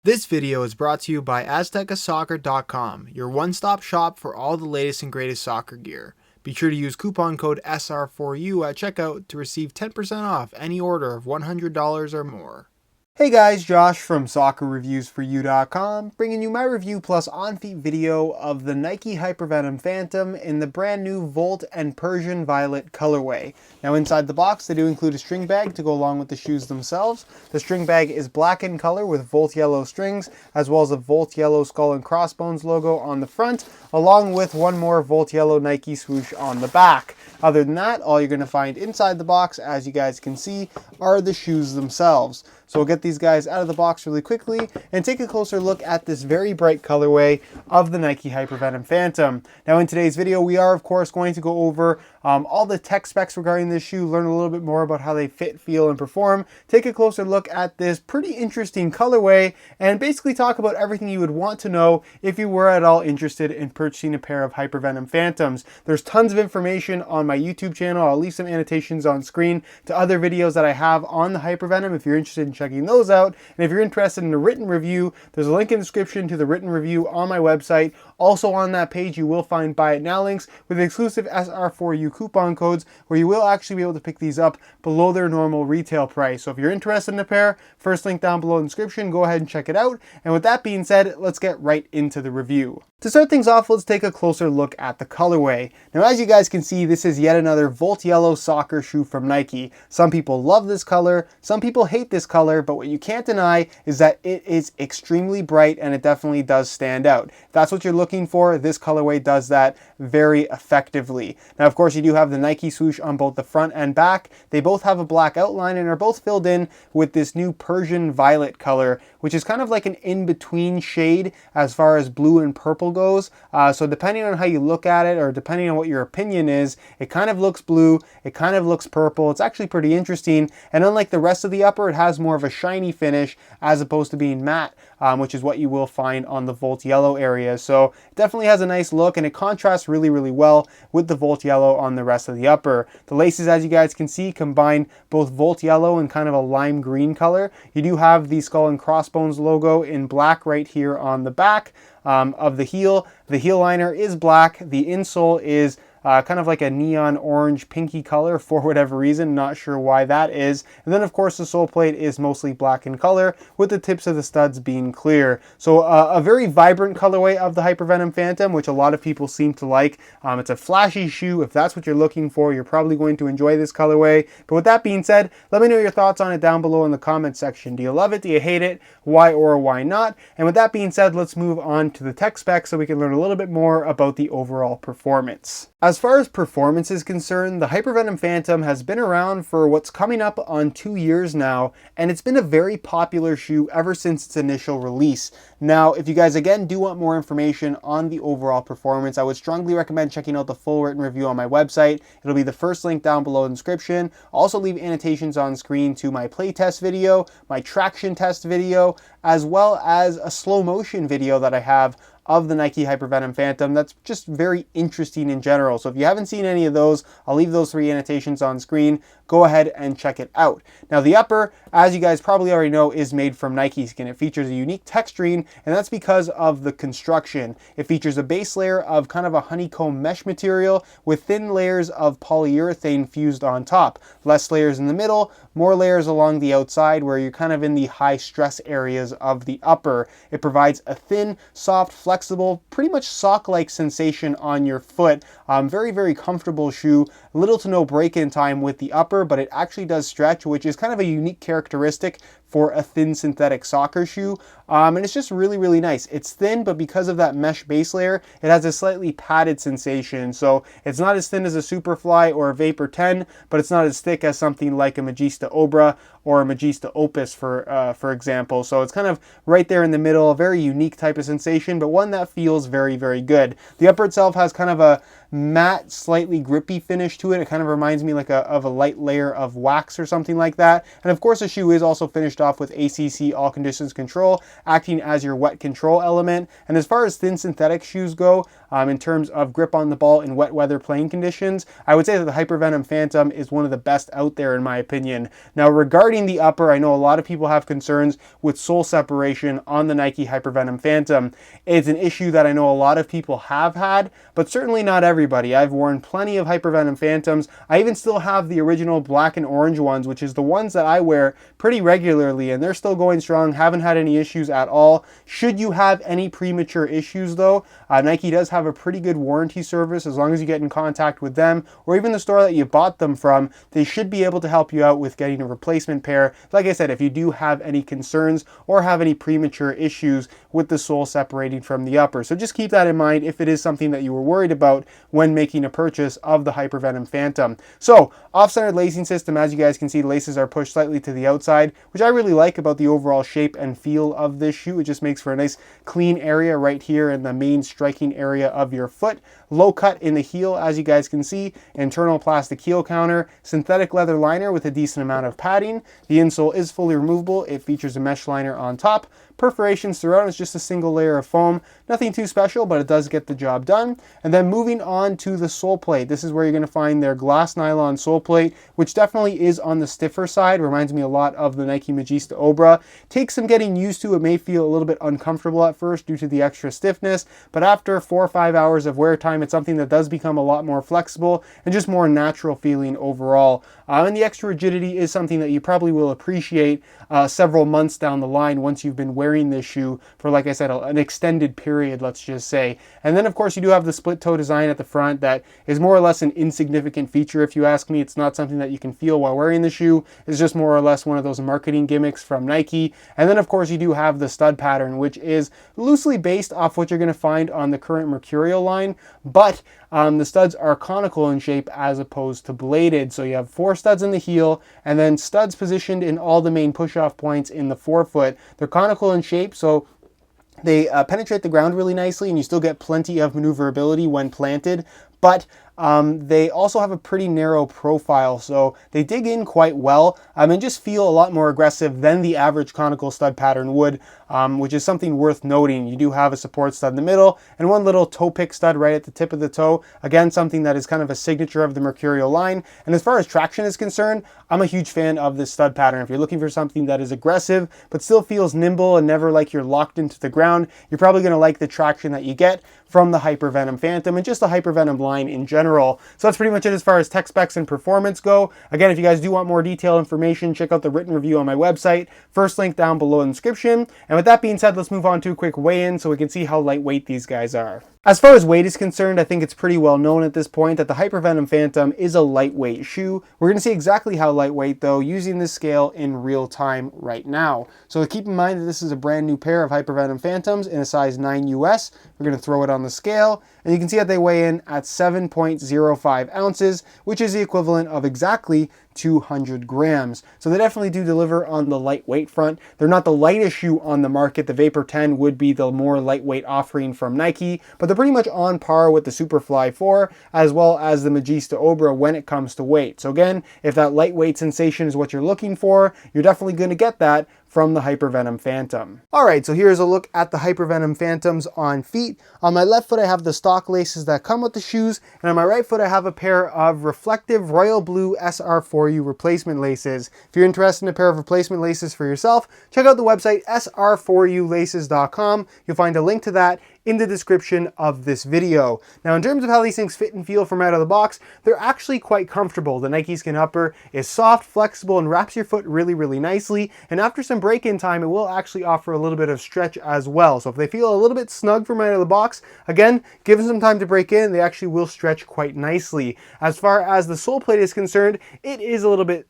This video is brought to you by AztecaSoccer.com, your one-stop shop for all the latest and greatest soccer gear. Be sure to use coupon code SR4U at checkout to receive 10% off any order of $100 or more. Hey guys, Josh from SoccerReviewsForYou.com, bringing you my review plus on-feet video of the Nike Hypervenom Phantom in the brand new Volt and Persian Violet colorway. Now inside the box they do include a string bag to go along with the shoes themselves. The string bag is black in color with Volt yellow strings, as well as a Volt yellow skull and crossbones logo on the front, along with one more Volt yellow Nike swoosh on the back. Other than that, all you're going to find inside the box, as you guys can see, are the shoes themselves. So we'll get these guys out of the box really quickly and take a closer look at this very bright colorway of the Nike Hypervenom Phantom. Now in today's video, we are of course going to go over all the tech specs regarding this shoe, learn a little bit more about how they fit, feel, and perform, take a closer look at this pretty interesting colorway, and basically talk about everything you would want to know if you were at all interested in purchasing a pair of Hypervenom Phantoms. There's tons of information on my YouTube channel. I'll leave some annotations on screen to other videos that I have on the Hypervenom if you're interested in checking those out. And if you're interested in a written review, there's a link in the description to the written review on my website. Also on that page, you will find buy it now links with exclusive SR4U coupon codes where you will actually be able to pick these up below their normal retail price. So if you're interested in a pair, first link down below in the description, go ahead and check it out. And with that being said, let's get right into the review. To start things off, let's take a closer look at the colorway. Now, as you guys can see, this is yet another Volt Yellow soccer shoe from Nike. Some people love this color, some people hate this color, but what you can't deny is that it is extremely bright and it definitely does stand out. If that's what you're looking for, this colorway does that very effectively. Now, of course, you do have the Nike swoosh on both the front and back. They both have a black outline and are both filled in with this new Persian violet color, which is kind of like an in-between shade as far as blue and purple goes. So depending on how you look at it, or depending on what your opinion is, it kind of looks blue, it kind of looks purple. It's actually pretty interesting, and unlike the rest of the upper, it has more of a shiny finish as opposed to being matte, which is what you will find on the Volt Yellow area. So it definitely has a nice look, and it contrasts really, really well with the Volt Yellow on the rest of the upper. The laces, as you guys can see, combine both Volt Yellow and kind of a lime green color. You do have the skull and crossbones logo in black right here on the back of the heel. The heel liner is black. The insole is kind of like a neon orange pinky color for whatever reason, not sure why that is. And then of course the sole plate is mostly black in color with the tips of the studs being clear. So a very vibrant colorway of the Hypervenom Phantom, which a lot of people seem to like. It's a flashy shoe. If that's what you're looking for, you're probably going to enjoy this colorway. But with that being said, let me know your thoughts on it down below in the comment section. Do you love it? Do you hate it? Why or why not? And with that being said, let's move on to the tech specs so we can learn a little bit more about the overall performance. As far as performance is concerned, the Hypervenom Phantom has been around for what's coming up on 2 years now, and it's been a very popular shoe ever since its initial release. Now, if you guys again do want more information on the overall performance, I would strongly recommend checking out the full written review on my website. It'll be the first link down below in the description. I'll also leave annotations on screen to my playtest video, my traction test video, as well as a slow motion video that I have of the Nike Hypervenom Phantom that's just very interesting in general. So if you haven't seen any of those, I'll leave those 3 annotations on screen. Go ahead and check it out. Now the upper, as you guys probably already know, is made from Nike skin. It features a unique texturing, and that's because of the construction. It features a base layer of kind of a honeycomb mesh material with thin layers of polyurethane fused on top. Less layers in the middle, more layers along the outside where you're kind of in the high stress areas of the upper. It provides a thin, soft, flexible, pretty much sock-like sensation on your foot. Very, very comfortable shoe. Little to no break-in time with the upper, but it actually does stretch, which is kind of a unique characteristic for a thin synthetic soccer shoe. And it's just really, really nice. It's thin, but because of that mesh base layer, it has a slightly padded sensation. So it's not as thin as a Superfly or a Vapor 10, but it's not as thick as something like a Magista Obra or a Magista Opus, for example. So it's kind of right there in the middle, a very unique type of sensation, but one that feels very, very good. The upper itself has kind of a matte, slightly grippy finish to it. It kind of reminds me like of a light layer of wax or something like that. And of course the shoe is also finished off with ACC All Conditions Control, acting as your wet control element. And as far as thin synthetic shoes go, in terms of grip on the ball in wet weather playing conditions, I would say that the Hypervenom Phantom is one of the best out there in my opinion. Now regarding Regarding the upper, I know a lot of people have concerns with sole separation on the Nike Hypervenom Phantom. It's an issue that I know a lot of people have had, but certainly not everybody. I've worn plenty of Hypervenom Phantoms. I even still have the original black and orange ones, which is the ones that I wear pretty regularly, and they're still going strong. Haven't had any issues at all. Should you have any premature issues though, Nike does have a pretty good warranty service. As long as you get in contact with them or even the store that you bought them from, they should be able to help you out with getting a replacement pair. Like I said, if you do have any concerns or have any premature issues with the sole separating from the upper. So just keep that in mind if it is something that you were worried about when making a purchase of the Hypervenom Phantom. So off-centered lacing system, as you guys can see, the laces are pushed slightly to the outside, which I really like about the overall shape and feel of this shoe. It just makes for a nice clean area right here in the main striking area of your foot. Low cut in the heel, as you guys can see, internal plastic heel counter, synthetic leather liner with a decent amount of padding. The insole is fully removable. It features a mesh liner on top. Perforations throughout, it's just a single layer of foam. Nothing too special, but it does get the job done. And then moving on to the sole plate. This is where you're going to find their glass nylon sole plate, which definitely is on the stiffer side. Reminds me a lot of the Nike Magista Obra. Takes some getting used to. It may feel a little bit uncomfortable at first due to the extra stiffness, but after 4 or 5 hours of wear time, it's something that does become a lot more flexible and just more natural feeling overall. And the extra rigidity is something that you probably will appreciate several months down the line once you've been wearing this shoe for, like I said, an extended period, let's just say. And then of course you do have the split toe design at the front that is more or less an insignificant feature if you ask me. It's not something that you can feel while wearing the shoe. It's just more or less one of those marketing gimmicks from Nike. And then of course you do have the stud pattern, which is loosely based off what you're going to find on the current Mercurial line, but the studs are conical in shape as opposed to bladed. So you have 4 studs in the heel and then studs positioned in all the main push-off points in the forefoot. They're conical in shape, so they penetrate the ground really nicely and you still get plenty of maneuverability when planted, but they also have a pretty narrow profile, so they dig in quite well and just feel a lot more aggressive than the average conical stud pattern would, which is something worth noting. You do have a support stud in the middle and one little toe pick stud right at the tip of the toe. Again, something that is kind of a signature of the Mercurial line. And as far as traction is concerned, I'm a huge fan of this stud pattern. If you're looking for something that is aggressive but still feels nimble and never like you're locked into the ground, you're probably going to like the traction that you get from the Hypervenom Phantom and just the Hypervenom line in general. So that's pretty much it as far as tech specs and performance go. Again, if you guys do want more detailed information, check out the written review on my website. First link down below in the description. And with that being said, let's move on to a quick weigh-in so we can see how lightweight these guys are. As far as weight is concerned, I think it's pretty well known at this point that the Hypervenom Phantom is a lightweight shoe. We're going to see exactly how lightweight though using this scale in real time right now. So keep in mind that this is a brand new pair of Hypervenom Phantoms in a size 9 US. We're going to throw it on the scale and you can see that they weigh in at 7.05 ounces, which is the equivalent of exactly 200 grams. So they definitely do deliver on the lightweight front. They're not the lightest shoe on the market. The Vapor 10 would be the more lightweight offering from Nike, but they're pretty much on par with the Superfly 4 as well as the Magista Obra when it comes to weight. So again, if that lightweight sensation is what you're looking for, you're definitely going to get that from the Hypervenom Phantom. Alright, so here's a look at the Hypervenom Phantoms on feet. On my left foot I have the stock laces that come with the shoes, and on my right foot I have a pair of reflective royal blue SR4U replacement laces. If you're interested in a pair of replacement laces for yourself, check out the website sr4ulaces.com. You'll find a link to that in the description of this video. Now in terms of how these things fit and feel from out of the box, they're actually quite comfortable. The Nike Skin Upper is soft, flexible, and wraps your foot really, really nicely. And after some break-in time, it will actually offer a little bit of stretch as well. So if they feel a little bit snug from out of the box, again, give them some time to break in, they actually will stretch quite nicely. As far as the sole plate is concerned, it is a little bit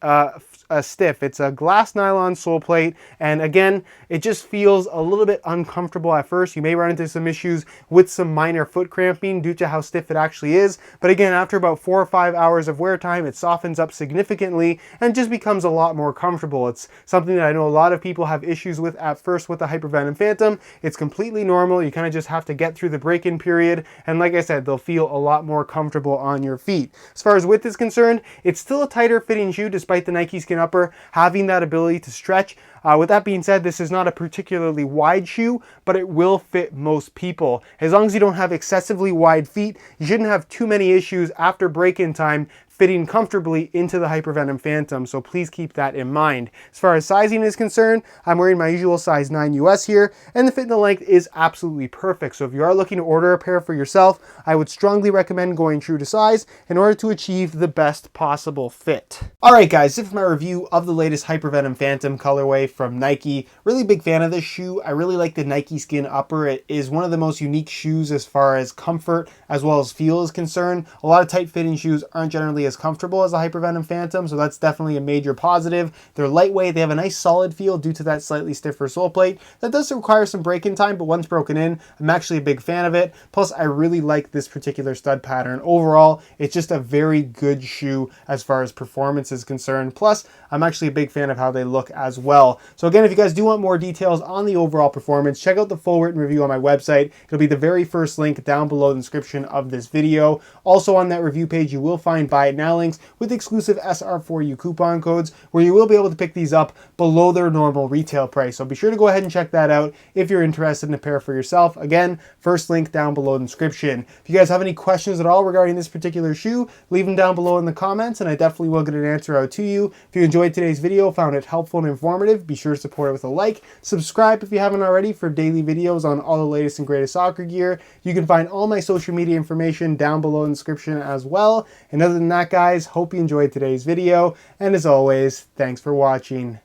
stiff. It's a glass nylon sole plate, and again, it just feels a little bit uncomfortable at first. You may run into some issues with some minor foot cramping due to how stiff it actually is, but again, after about 4 or 5 hours of wear time, it softens up significantly and just becomes a lot more comfortable. It's something that I know a lot of people have issues with at first with the Hypervenom Phantom. It's completely normal. You kind of just have to get through the break-in period, and like I said, they'll feel a lot more comfortable on your feet. As far as width is concerned, it's still a tighter fitting shoe despite the Nike Skin Upper having that ability to stretch. With that being said, this is not a particularly wide shoe, but it will fit most people. As long as you don't have excessively wide feet, you shouldn't have too many issues after break-in time fitting comfortably into the Hypervenom Phantom, so please keep that in mind. As far as sizing is concerned, I'm wearing my usual size 9 US here, and the fit and the length is absolutely perfect. So if you are looking to order a pair for yourself, I would strongly recommend going true to size in order to achieve the best possible fit. Alright guys, this is my review of the latest Hypervenom Phantom colorway from Nike. Really big fan of this shoe. I really like the Nike Skin upper. It is one of the most unique shoes as far as comfort as well as feel is concerned. A lot of tight fitting shoes aren't generally as comfortable as the Hypervenom Phantom, so that's definitely a major positive. They're lightweight, they have a nice solid feel due to that slightly stiffer sole plate. That does require some break-in time, but once broken in, I'm actually a big fan of it. Plus, I really like this particular stud pattern. Overall, it's just a very good shoe as far as performance is concerned. Plus, I'm actually a big fan of how they look as well. So again, if you guys do want more details on the overall performance, check out the full written review on my website. It'll be the very first link down below in the description of this video. Also on that review page, you will find buy it now links with exclusive SR4U coupon codes where you will be able to pick these up below their normal retail price. So be sure to go ahead and check that out if you're interested in a pair for yourself. Again, first link down below in the description. If you guys have any questions at all regarding this particular shoe, leave them down below in the comments and I definitely will get an answer out to you. If you enjoyed today's video, found it helpful and informative, be sure to support it with a like. Subscribe if you haven't already for daily videos on all the latest and greatest soccer gear. You can find all my social media information down below in the description as well. And other than that, guys, hope you enjoyed today's video. And as always, thanks for watching.